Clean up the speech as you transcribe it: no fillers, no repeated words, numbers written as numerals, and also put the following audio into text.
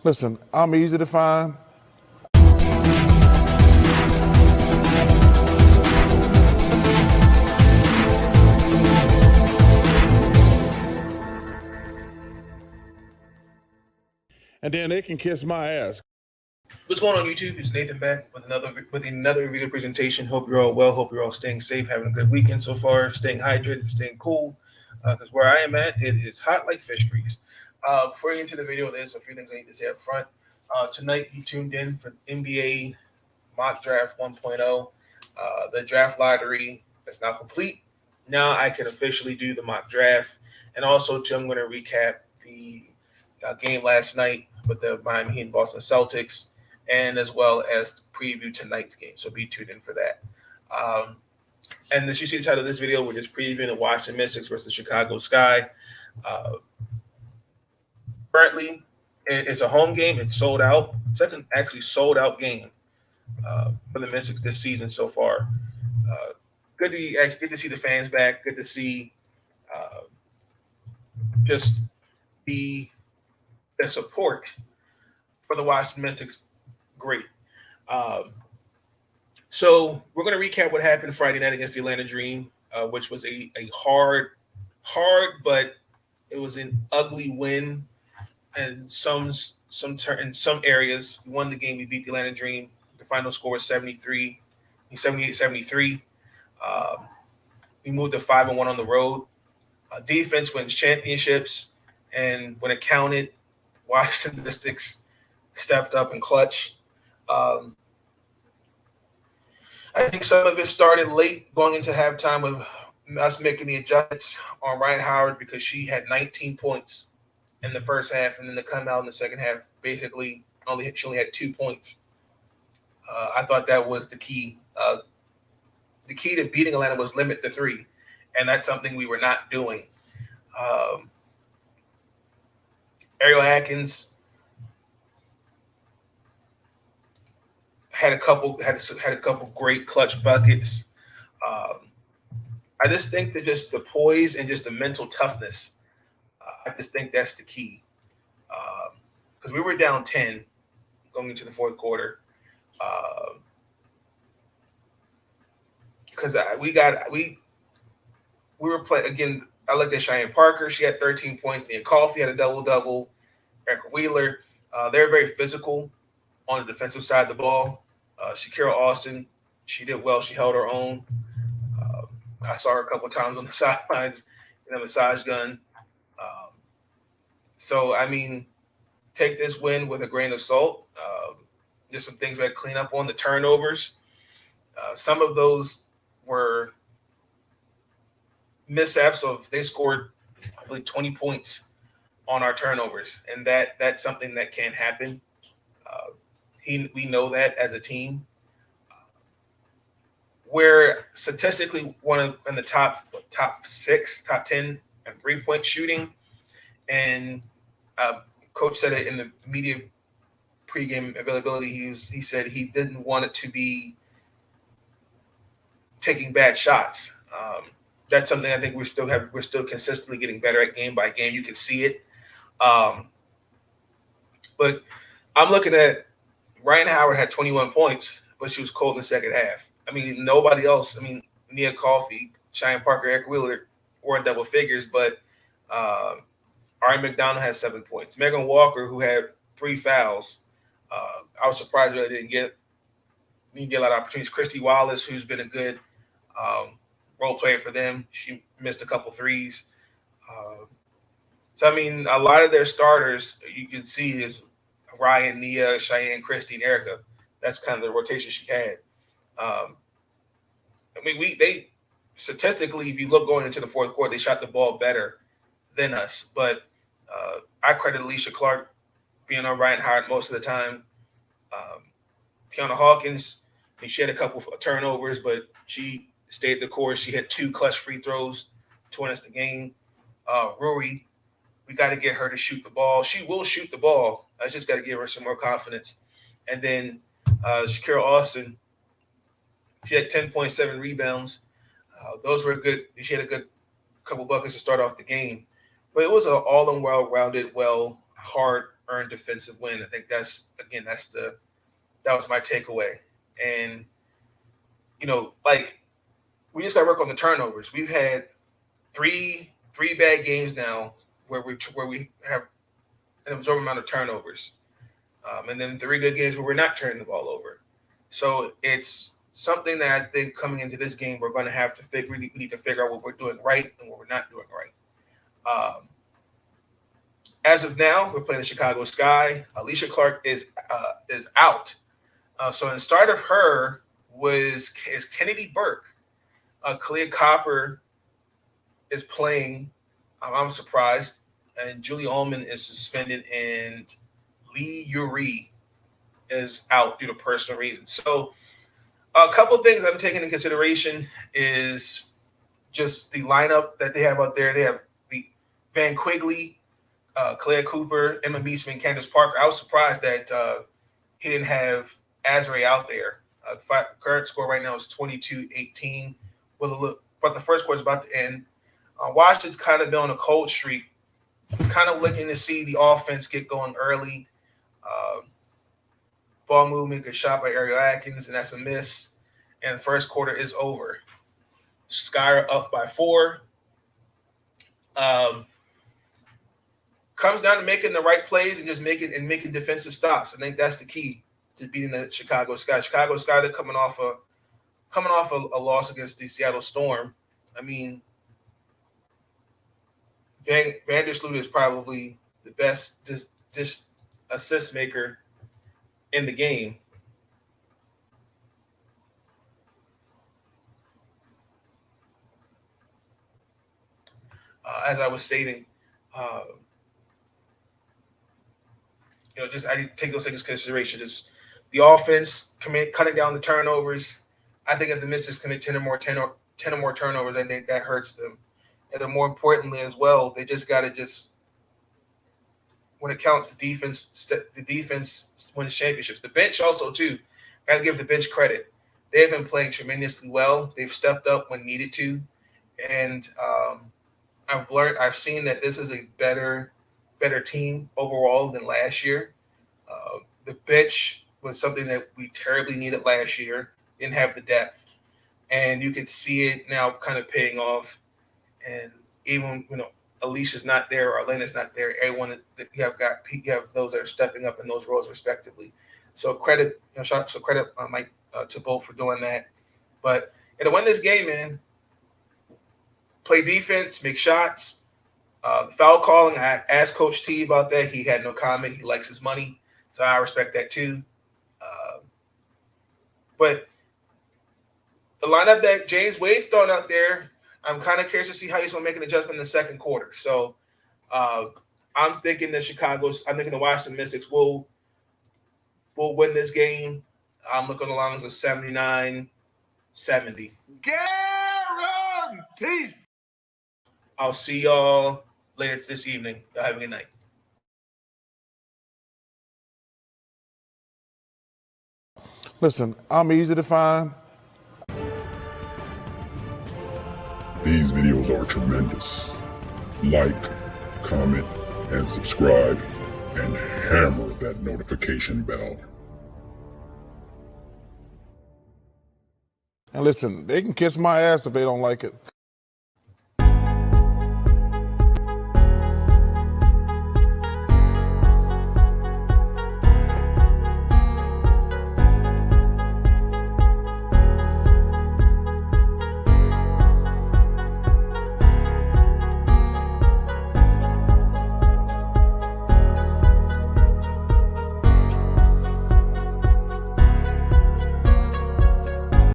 Listen, I'm easy to find. And then they can kiss my ass. What's going on, YouTube? It's Nathan back with another video presentation. Hope you're all well. Hope you're all staying safe, having a good weekend so far, staying hydrated, staying cool. Because where I am at, it is hot like fish grease. Before we get into the video, there's a few things I need to say up front. Tonight, you tuned in for NBA Mock Draft 1.0. The draft lottery is now complete. Now I can officially do the mock draft. And also, too, I'm going to recap the game last night with the Miami Heat and Boston Celtics, and as well as preview tonight's game. So be tuned in for that. And as you see the title of this video, we're just previewing the Washington Mystics versus Chicago Sky. Currently, it's a home game. It's sold out. Second actually sold out game for the Mystics this season so far. Good to see the fans back. Good to see just the support for the Washington Mystics. Great. So we're going to recap what happened Friday night against the Atlanta Dream, which was a hard, but it was an ugly win. And in some areas, we won the game. We beat the Atlanta Dream. The final score was 78-73. We moved to 5-1 on the road. Defense wins championships, and when it counted, Washington Mystics stepped up and clutch. I think some of it started late going into halftime with us making the adjustments on Ryan Howard because she had 19 points in the first half, and then to come out in the second half, basically she only had 2 points. I thought that was the key. The key to beating Atlanta was limit the three, and that's something we were not doing. Ariel Atkins had a couple great clutch buckets. I just think that just the poise and just the mental toughness. I just think that's the key. Because we were down 10 going into the fourth quarter. Because we were playing again. I looked at Cheyenne Parker. She had 13 points. Nia Coffey had a double-double. Erica Wheeler. They're very physical on the defensive side of the ball. Shakira Austin, she did well. She held her own. I saw her a couple of times on the sidelines in a massage gun. So, I mean, take this win with a grain of salt. There's some things we had to clean up on. The turnovers. Some of those were mishaps of they scored, I believe, 20 points on our turnovers, and that's something that can't happen. We know that as a team. We're statistically in the top 6, top 10 at 3-point shooting, and coach said it in the media pregame availability. He said he didn't want it to be taking bad shots. That's something I think we're still consistently getting better at game by game. You can see it. But I'm looking at Ryan Howard had 21 points, but she was cold in the second half. I mean, nobody else. I mean, Nia Coffey, Cheyenne Parker, Eric Wheeler were in double figures, but Ari McDonald had 7 points. Megan Walker, who had 3 fouls, I was surprised that didn't get a lot of opportunities. Christy Wallace, who's been a good role player for them, she missed a couple threes. So, I mean, a lot of their starters you can see is Ryan, Nia, Cheyenne, Christy, and Erica. That's kind of the rotation she had. I mean, they statistically, if you look going into the fourth quarter, they shot the ball better than us. But I credit Alicia Clark being on Ryan Howard most of the time. Tiana Hawkins, I mean, she had a couple of turnovers, but she stayed the course. She had 2 clutch free throws to win us the game. Rory, we got to get her to shoot the ball. She will shoot the ball. I just got to give her some more confidence. And then Shakira Austin, she had 10.7 rebounds. Those were good. She had a good couple buckets to start off the game. But it was an all-in well-rounded, hard earned defensive win. I think that was my takeaway. And we just got to work on the turnovers. We've had three bad games now where we have an absorbent amount of turnovers, and then 3 good games where we're not turning the ball over. So it's something that I think coming into this game we're going to have to we need to figure out what we're doing right and what we're not doing right. As of now, we're playing the Chicago Sky. Alicia Clark is out. So instead of her is Kennedy Burke. Kalia Copper is playing. I'm surprised. And Julie Ullman is suspended, and Lee Urey is out due to personal reasons. So a couple of things I'm taking into consideration is just the lineup that they have out there. They have the Van Quigley, Claire Cooper, Emma Meesman, Candace Parker. I was surprised that he didn't have Azare out there. Current score right now is 22-18. But the first quarter is about to end. Washington's kind of been on a cold streak, kind of looking to see the offense get going early. Ball movement, good shot by Ariel Atkins, and that's a miss. And the first quarter is over. Sky up by 4. Comes down to making the right plays and just making defensive stops. I think that's the key to beating the Chicago Sky. Chicago Sky, they're coming off a loss against the Seattle Storm. I mean, Vandersloot is probably the best just assist maker in the game. As I was stating, I take those things into consideration. Just the offense cutting down the turnovers. I think if the Mystics commit 10 or more turnovers, I think that hurts them. And then more importantly as well, they just got to when it counts, the defense wins championships. The bench also too, got to give the bench credit. They've been playing tremendously well. They've stepped up when needed to, and I've seen that this is a better team overall than last year. The bench was something that we terribly needed last year. Didn't have the depth, and you can see it now kind of paying off. And even Alicia's not there, or Elena's not there. Everyone that you have those that are stepping up in those roles respectively. So credit, Mike to both for doing that. But to win this game, man, play defense, make shots. The foul calling, I asked Coach T about that. He had no comment. He likes his money, so I respect that too. But the lineup that James Wade's throwing out there, I'm kind of curious to see how he's going to make an adjustment in the second quarter. So I'm thinking the Washington Mystics will win this game. I'm looking along as a 79-70. Guaranteed. I'll see y'all later this evening. Y'all have a good night. Listen, I'm easy to find. These videos are tremendous. Like, comment, and subscribe, and hammer that notification bell. And listen, they can kiss my ass if they don't like it.